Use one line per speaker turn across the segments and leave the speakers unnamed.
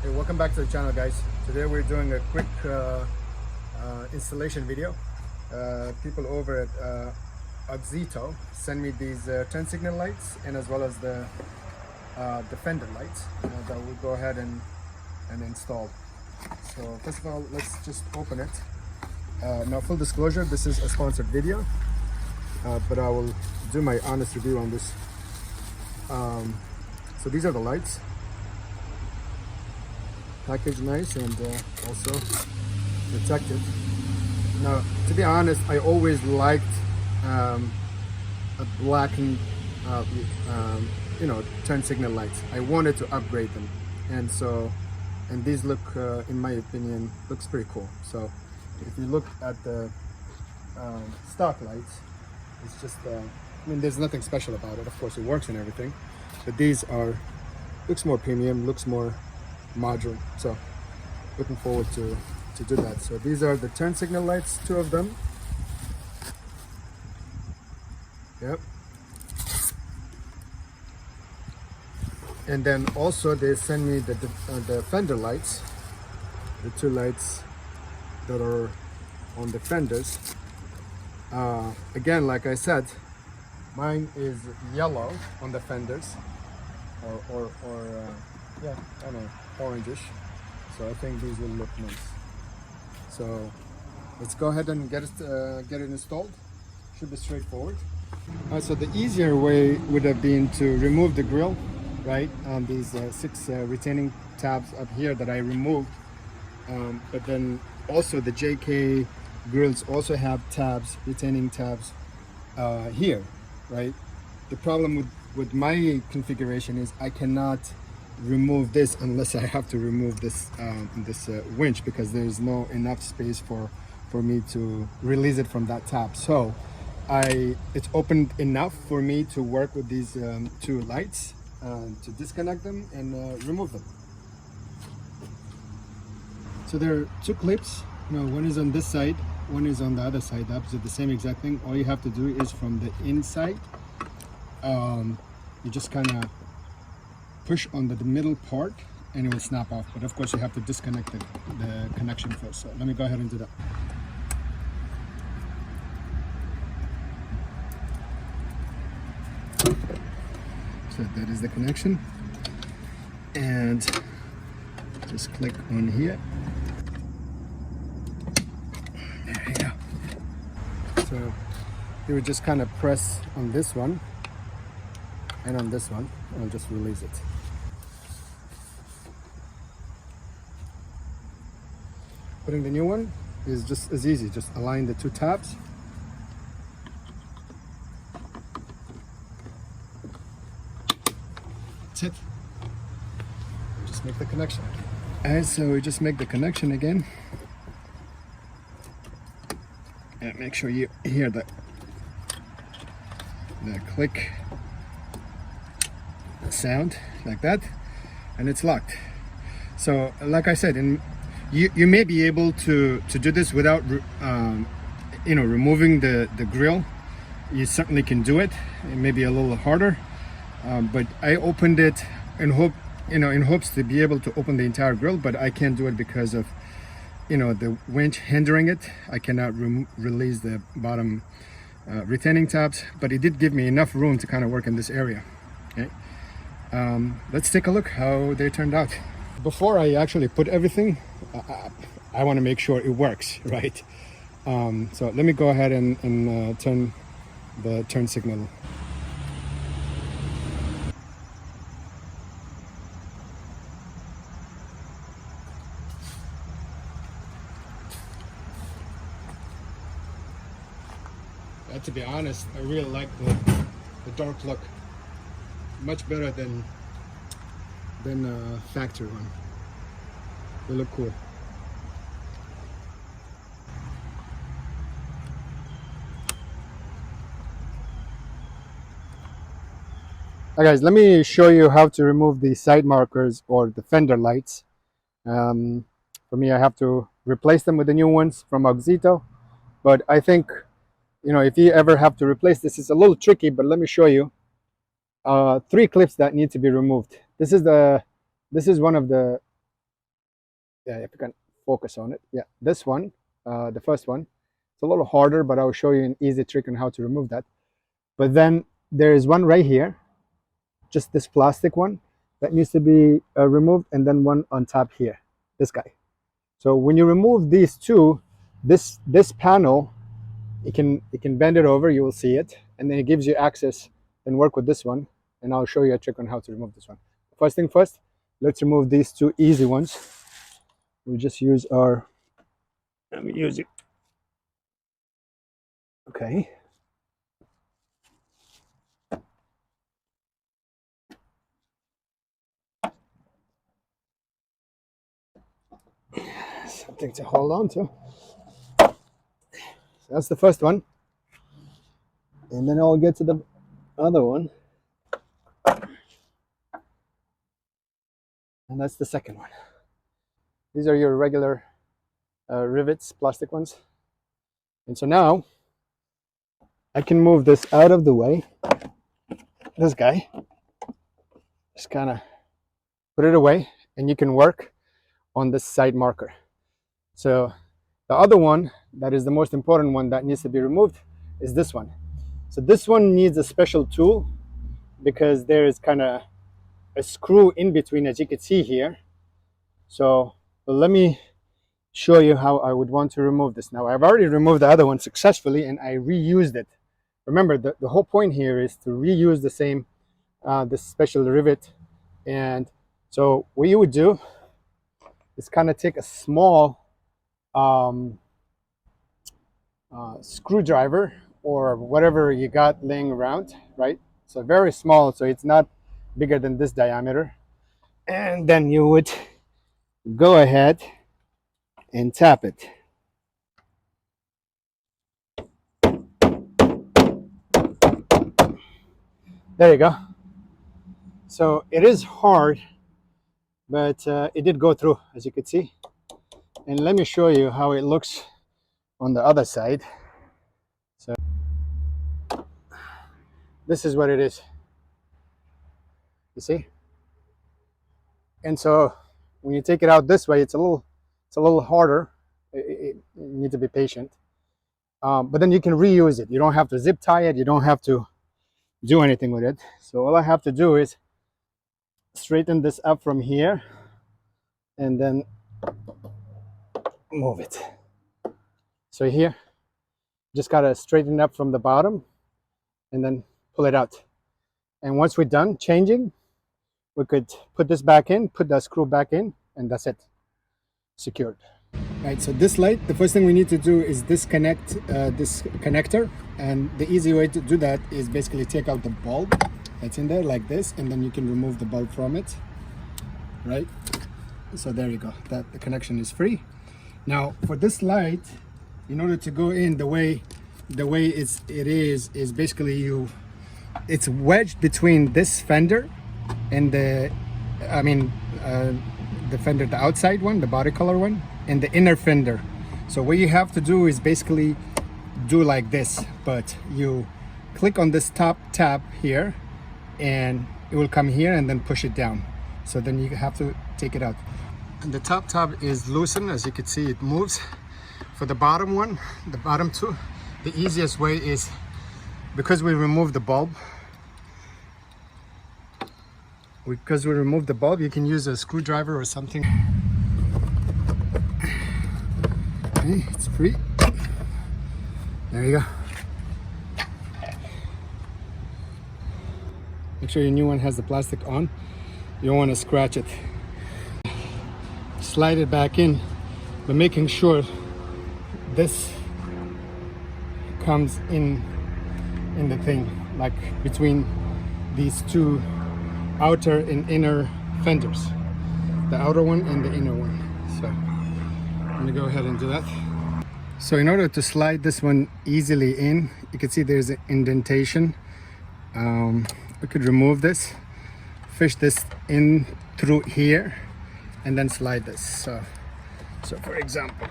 Hey, welcome back to the channel, guys. Today we're doing a quick installation video. People over at Auxito send me these turn signal lights and as well as the fender lights that we'll go ahead and install. So first of all, let's just open it. Now, full disclosure, this is a sponsored video, but I will do my honest review on this. So these are the lights. Packaged nice and also protected. Now, to be honest, I always liked a blackened, turn signal lights. I wanted to upgrade them, and these look, in my opinion, looks pretty cool. So, if you look at the stock lights, it's just, I mean, there's nothing special about it. Of course, it works and everything, but these looks more premium, looks more module. So looking forward to do that. So these are the turn signal lights, 2 of them. Yep. And then also they send me the fender lights, the 2 lights that are on the fenders. Again, like I said, mine is yellow on the fenders, or yeah, I don't know, orangish. So I think these will look nice. So let's go ahead and get it installed. Should be straightforward. So the easier way would have been to remove the grill, right? On these 6 retaining tabs up here that I removed. But then also the JK grills also have tabs, retaining tabs here, right? The problem with my configuration is I cannot remove this unless I have to remove this winch, because there's no enough space for me to release it from that tab. So it's opened enough for me to work with these 2 lights to disconnect them and remove them. So there are 2 clips. One is on this side, one is on the other side. Opposite, the same exact thing. All you have to do is from the inside, you just kind of push on the middle part and it will snap off. But of course you have to disconnect the connection first. So let me go ahead and do that. So that is the connection. And just click on here. There you go. So you would just kind of press on this one and on this one, and I'll just release it. Putting the new one is just as easy. Just align the 2 tabs. That's it. Just make the connection. Alright, so we just make the connection again. And make sure you hear the click sound like that, and it's locked. So like I said, you may be able to do this without removing the grill. You certainly can do it. It may be a little harder, but I opened it in hopes to be able to open the entire grill, but I can't do it because of the winch hindering it. I cannot release the bottom retaining tabs, but it did give me enough room to kind of work in this area. Okay, let's take a look how they turned out. Before I actually put everything, I want to make sure it works, right? So let me go ahead and turn the turn signal. To be honest, I really like the dark look. Much better than factory one. They look cool. Hi guys, let me show you how to remove the side markers or the fender lights. For me, I have to replace them with the new ones from Auxito, but I think if you ever have to replace this, it's a little tricky, but let me show you. 3 clips that need to be removed. This is one of the Yeah, if you can focus on it. Yeah, this one, the first one, it's a little harder, but I'll show you an easy trick on how to remove that. But then there is one right here, just this plastic one that needs to be removed, and then one on top here, this guy. So when you remove these two, this panel, you can bend it over, you will see it, and then it gives you access. Then work with this one, and I'll show you a trick on how to remove this one. First thing first, let's remove these two easy ones. We just use our, let me use it. Okay. Something to hold on to. So that's the first one. And then I'll get to the other one. And that's the second one. These are your regular rivets, plastic ones. And so now I can move this out of the way. This guy. Just kind of put it away, and you can work on this side marker. So the other one, that is the most important one that needs to be removed, is this one. So this one needs a special tool because there is kind of a screw in between, as you can see here. So let me show you how I would want to remove this. Now I've already removed the other one successfully, and I reused it. Remember, the whole point here is to reuse the same this special rivet. And so what you would do is kind of take a small screwdriver or whatever you got laying around, right? So very small, so it's not bigger than this diameter. And then you would go ahead and tap it. There you go. So it is hard, but it did go through, as you can see. And let me show you how it looks on the other side. So this is what it is. You see? And so when you take it out this way, it's a little harder. You need to be patient. But then you can reuse it. You don't have to zip tie it. You don't have to do anything with it. So all I have to do is straighten this up from here and then move it. So here, just gotta straighten up from the bottom and then pull it out. And once we're done changing, we could put this back in, put that screw back in, and that's it, secured. Right, so this light, the first thing we need to do is disconnect this connector. And the easy way to do that is basically take out the bulb that's in there like this, and then you can remove the bulb from it, right? So there you go, that the connection is free. Now for this light, in order to go in the way it is basically it's wedged between this fender and the fender, the outside one, the body color one, and the inner fender. So what you have to do is basically do like this, but you click on this top tab here and it will come here, and then push it down. So then you have to take it out. And the top tab is loosened, as you can see it moves. For the bottom one, the bottom two, the easiest way is, because we removed the bulb, you can use a screwdriver or something. Okay, it's free. There you go. Make sure your new one has the plastic on. You don't want to scratch it. Slide it back in, but making sure this comes in the thing, like between these two outer and inner fenders, the outer one and the inner one. So I'm gonna go ahead and do that. So in order to slide this one easily in, you can see there's an indentation. We could remove this, fish this in through here, and then slide this. So for example,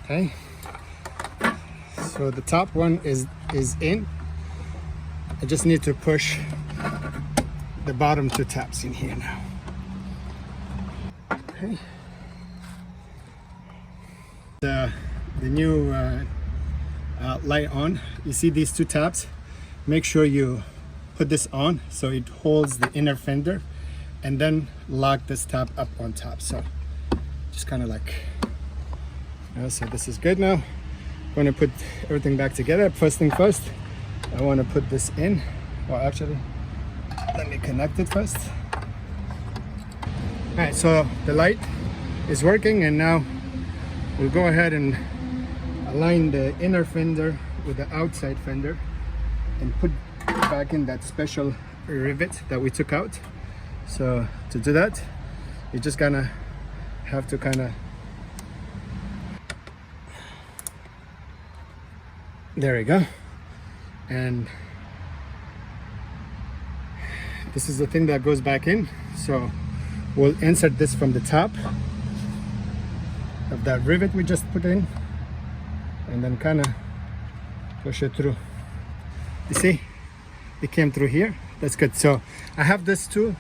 Okay, so the top one is in. I just need to push the bottom two tabs in here now. Okay, the new light on. You see these two tabs? Make sure you put this on so it holds the inner fender, and then lock this tab up on top. So just kind of like, so this is good now. I'm going to put everything back together. First thing first, I want to put this in. Well, actually, let me connect it first. All right, so the light is working, and now we'll go ahead and align the inner fender with the outside fender and put back in that special rivet that we took out. So to do that, you're just gonna have to kind of, there we go. And this is the thing that goes back in. So we'll insert this from the top of that rivet we just put in, and then kind of push it through. You see, it came through here. That's good. So I have this too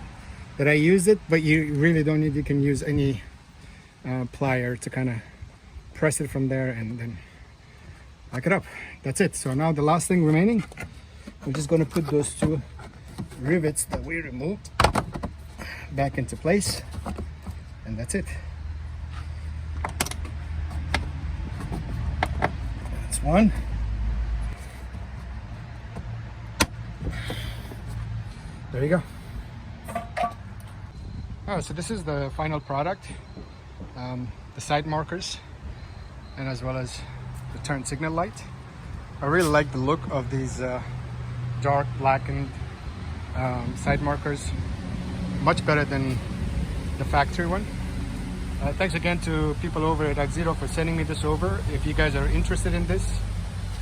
that I use it, but you really don't need, you can use any plier to kind of press it from there and then lock it up. That's it. So now the last thing remaining, we're just going to put those two rivets that we removed back into place, and that's it. That's one. There you go. Oh, so this is the final product. The side markers, and as well as the turn signal light. I really like the look of these dark blackened side markers. Much better than the factory one. Thanks again to people over at Auxito for sending me this over. If you guys are interested in this,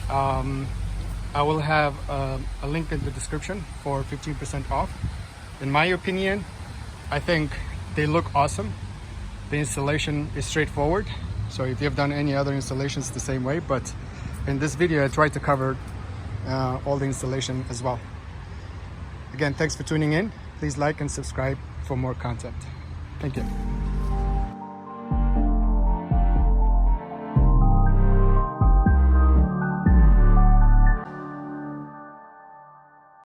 I will have a link in the description for 15% off. In my opinion, I think they look awesome. The installation is straightforward. So if you've done any other installations the same way, but in this video I tried to cover all the installation as well. Again, thanks for tuning in. Please like and subscribe for more content. Thank you.